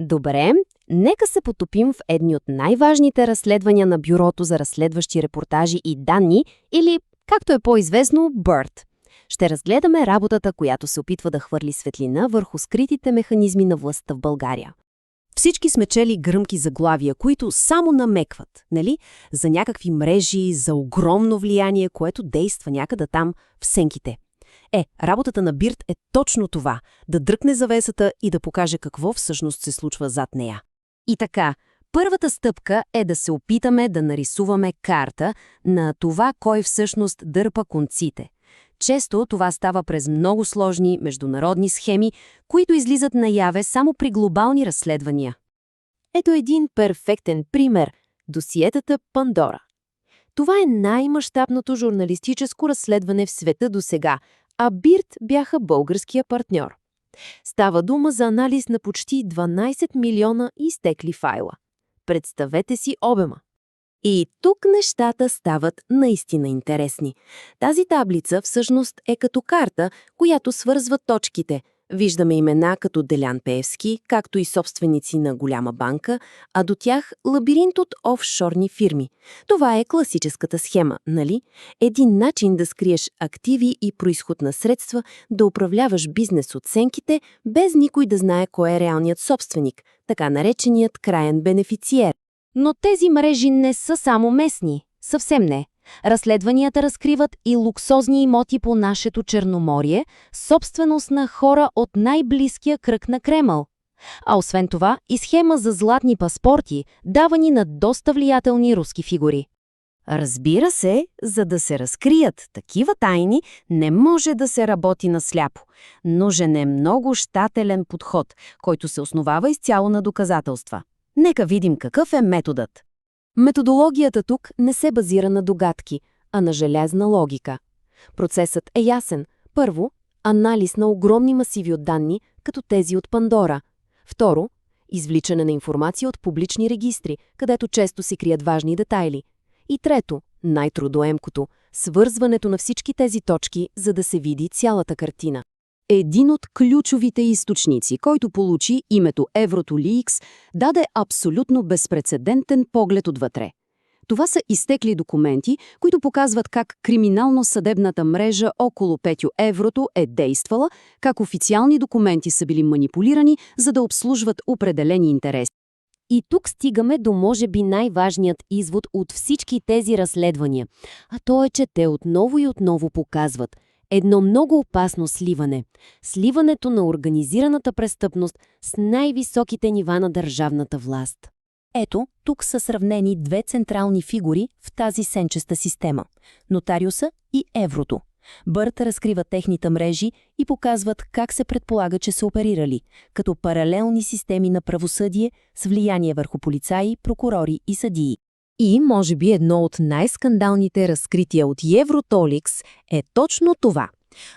Добре, нека се потопим в едни от най-важните разследвания на Бюрото за разследващи репортажи и данни, или, както е по-известно, BIRD. Ще разгледаме работата, която се опитва да хвърли светлина върху скритите механизми на властта в България. Всички сме чели гръмки заглавия, които само намекват, нали? За някакви мрежи, за огромно влияние, което действа някъде там в сенките. Работата на BIRD е точно това – да дръпне завесата и да покаже какво всъщност се случва зад нея. И така, първата стъпка е да се опитаме да нарисуваме карта на това, кой всъщност дърпа конците. Често това става през много сложни международни схеми, които излизат наяве само при глобални разследвания. Ето един перфектен пример – досиетата Пандора. Това е най-мащабното журналистическо разследване в света досега, а BIRD бяха българския партньор. Става дума за анализ на почти 12 милиона изтекли файла. Представете си обема. И тук нещата стават наистина интересни. Тази таблица всъщност е като карта, която свързва точките. Виждаме имена като Делян Пеевски, както и собственици на голяма банка, а до тях лабиринт от офшорни фирми. Това е класическата схема, нали? Един начин да скриеш активи и произход на средства, да управляваш бизнес оценките, без никой да знае кой е реалният собственик, така нареченият краен бенефициер. Но тези мрежи не са само местни. Съвсем не. Разследванията разкриват и луксозни имоти по нашето Черноморие, собственост на хора от най-близкия кръг на Кремъл. А освен това и схема за златни паспорти, давани на доста влиятелни руски фигури. Разбира се, за да се разкрият такива тайни, не може да се работи насляпо. Нужен е много щателен подход, който се основава изцяло на доказателства. Нека видим какъв е методът. Методологията тук не се базира на догадки, а на желязна логика. Процесът е ясен. Първо, анализ на огромни масиви от данни, като тези от Пандора. Второ, извличане на информация от публични регистри, където често се крият важни детайли. И трето, най-трудоемкото – свързването на всички тези точки, за да се види цялата картина. Един от ключовите източници, който получи името Еврото-Лийкс, даде абсолютно безпрецедентен поглед отвътре. Това са изтекли документи, които показват как криминално-съдебната мрежа около Петю Еврото е действала, как официални документи са били манипулирани, за да обслужват определени интереси. И тук стигаме до може би най-важният извод от всички тези разследвания, а то е, че те отново и отново показват едно много опасно сливане. Сливането на организираната престъпност с най-високите нива на държавната власт. Ето, тук са сравнени две централни фигури в тази сенчеста система – нотариуса и Еврото. BIRD разкрива техните мрежи и показват как се предполага, че са оперирали, като паралелни системи на правосъдие с влияние върху полицаи, прокурори и съдии. И, може би, едно от най-скандалните разкрития от Евротоликс е точно това.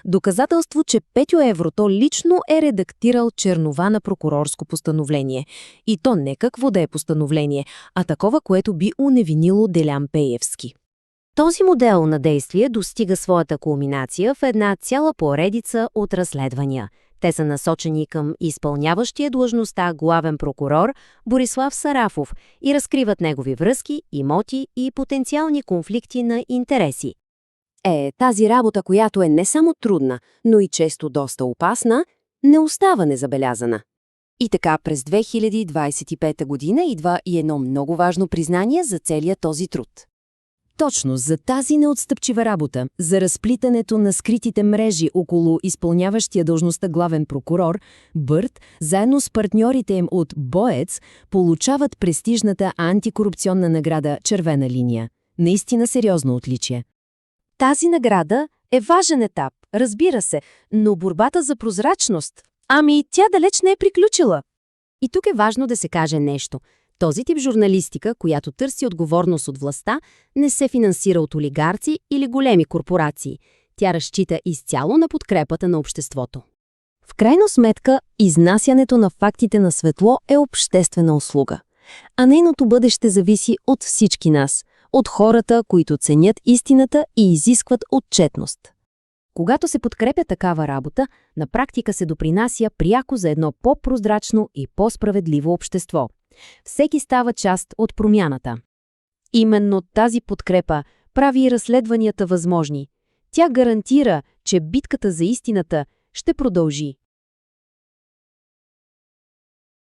Доказателство, че Петю Еврото лично е редактирал чернова на прокурорско постановление. И то не какво да е постановление, а такова, което би уневинило Делян Пеевски. Този модел на действие достига своята кулминация в една цяла поредица от разследвания. Те са насочени към изпълняващия длъжността главен прокурор Борислав Сарафов и разкриват негови връзки, имоти и потенциални конфликти на интереси. Тази работа, която е не само трудна, но и често доста опасна, не остава незабелязана. И така през 2025 година идва и едно много важно признание за целия този труд. Точно за тази неотстъпчива работа, за разплитането на скритите мрежи около изпълняващия длъжността главен прокурор, BIRD, заедно с партньорите им от БОЕЦ, получават престижната антикорупционна награда «Червена линия». Наистина сериозно отличие. Тази награда е важен етап, разбира се, но борбата за прозрачност, тя далеч не е приключила. И тук е важно да се каже нещо. Този тип журналистика, която търси отговорност от властта, не се финансира от олигарци или големи корпорации. Тя разчита изцяло на подкрепата на обществото. В крайна сметка, изнасянето на фактите на светло е обществена услуга, а нейното бъдеще зависи от всички нас, от хората, които ценят истината и изискват отчетност. Когато се подкрепя такава работа, на практика се допринася пряко за едно по-прозрачно и по-справедливо общество. Всеки става част от промяната. Именно тази подкрепа прави разследванията възможни. Тя гарантира, че битката за истината ще продължи